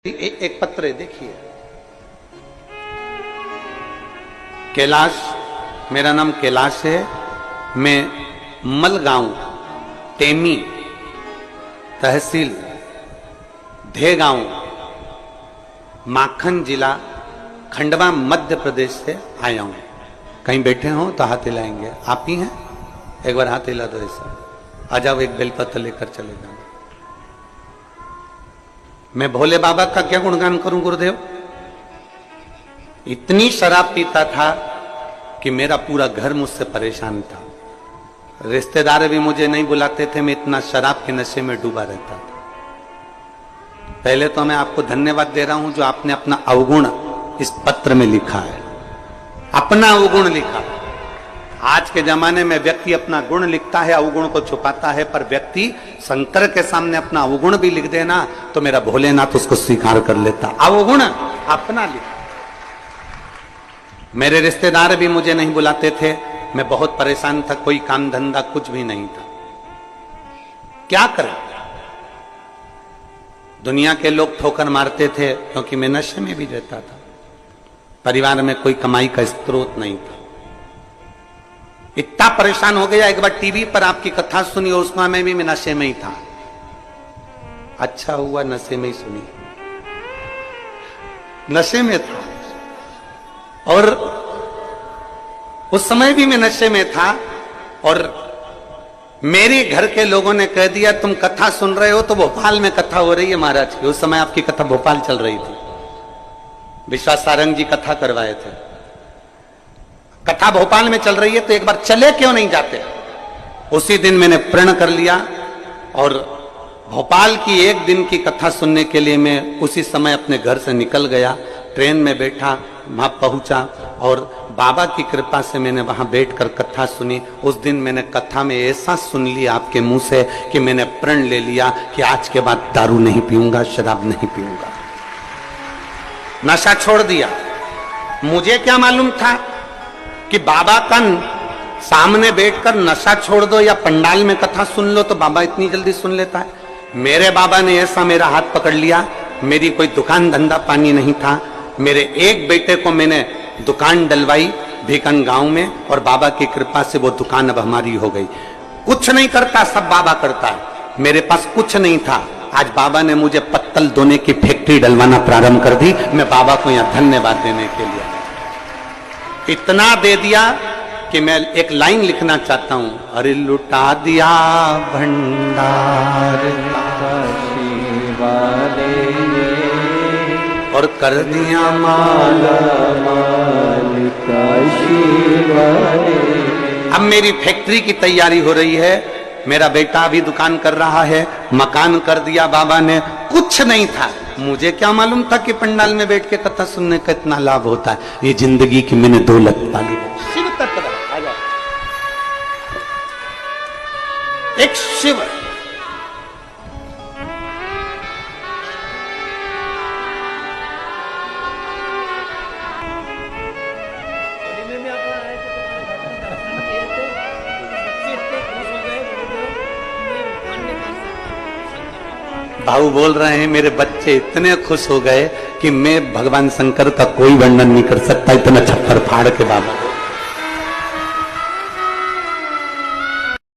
एक पत्र है, देखिए। कैलाश, मेरा नाम कैलाश है। मैं मलगांव, टेमी तहसील, धेगांव, माखन जिला, खंडवा, मध्य प्रदेश से आया हूं। कहीं बैठे हो तो हाथ हिलाएंगे। आप ही हैं? एक बार हाथ हिला दो ऐसा। आ जाओ, एक बेलपत्र लेकर चले जाओ। मैं भोले बाबा का क्या गुणगान करूं गुरुदेव? इतनी शराब पीता था कि मेरा पूरा घर मुझसे परेशान था। रिश्तेदार भी मुझे नहीं बुलाते थे, मैं इतना शराब के नशे में डूबा रहता था। पहले तो मैं आपको धन्यवाद दे रहा हूं जो आपने अपना अवगुण इस पत्र में लिखा है, अपना अवगुण लिखा। आज के जमाने में व्यक्ति अपना गुण लिखता है, अवगुण को छुपाता है, पर व्यक्ति शंकर के सामने अपना अवगुण भी लिख देना तो मेरा भोलेनाथ उसको स्वीकार कर लेता। अवगुण अपना लिखा। मेरे रिश्तेदार भी मुझे नहीं बुलाते थे, मैं बहुत परेशान था, कोई काम धंधा कुछ भी नहीं था। क्या करें? दुनिया के लोग ठोकर मारते थे क्योंकि मैं नशे में भी रहता था। परिवार में कोई कमाई का स्रोत नहीं था। इतना परेशान हो गया, एक बार टीवी पर आपकी कथा सुनी और उसमें मैं भी नशे में ही था। अच्छा हुआ नशे में ही सुनी, नशे में था। और उस समय भी मैं नशे में था और मेरे घर के लोगों ने कह दिया तुम कथा सुन रहे हो तो भोपाल में कथा हो रही है महाराज की। उस समय आपकी कथा भोपाल चल रही थी, विश्वास सारंग जी कथा करवाए थे। कथा भोपाल में चल रही है तो एक बार चले क्यों नहीं जाते? उसी दिन मैंने प्रण कर लिया और भोपाल की एक दिन की कथा सुनने के लिए मैं उसी समय अपने घर से निकल गया। ट्रेन में बैठा, वहां पहुंचा और बाबा की कृपा से मैंने वहां बैठकर कथा सुनी। उस दिन मैंने कथा में ऐसा सुन लिया आपके मुंह से कि मैंने प्रण ले लिया कि आज के बाद दारू नहीं पीऊंगा, शराब नहीं पीऊंगा, नशा छोड़ दिया। मुझे क्या मालूम था कि बाबा का सामने बैठकर नशा छोड़ दो या पंडाल में कथा सुन लो तो बाबा इतनी जल्दी सुन लेता है। मेरे बाबा ने ऐसा मेरा हाथ पकड़ लिया। मेरी कोई दुकान धंधा पानी नहीं था। मेरे एक बेटे को मैंने दुकान डलवाई भीकन गांव में और बाबा की कृपा से वो दुकान अब हमारी हो गई। कुछ नहीं करता, सब बाबा करता है। मेरे पास कुछ नहीं था, आज बाबा ने मुझे पत्तल धोने की फैक्ट्री डलवाना प्रारंभ कर दी। मैं बाबा को यहाँ धन्यवाद देने के लिए इतना दे दिया कि मैं एक लाइन लिखना चाहता हूं। अरे लुटा दिया भंडार और कर दिया माला माल काशी वाले। अब मेरी फैक्ट्री की तैयारी हो रही है, मेरा बेटा भी दुकान कर रहा है, मकान कर दिया बाबा ने। कुछ नहीं था, मुझे क्या मालूम था कि पंडाल में बैठ के कथा सुनने का इतना लाभ होता है। ये जिंदगी की मैंने दौलत पाली। शिव तत्व आ जाए, एक शिव भाऊ बोल रहे हैं मेरे बच्चे इतने खुश हो गए कि मैं भगवान शंकर का कोई वर्णन नहीं कर सकता, इतना छप्पर फाड़ के बाबा।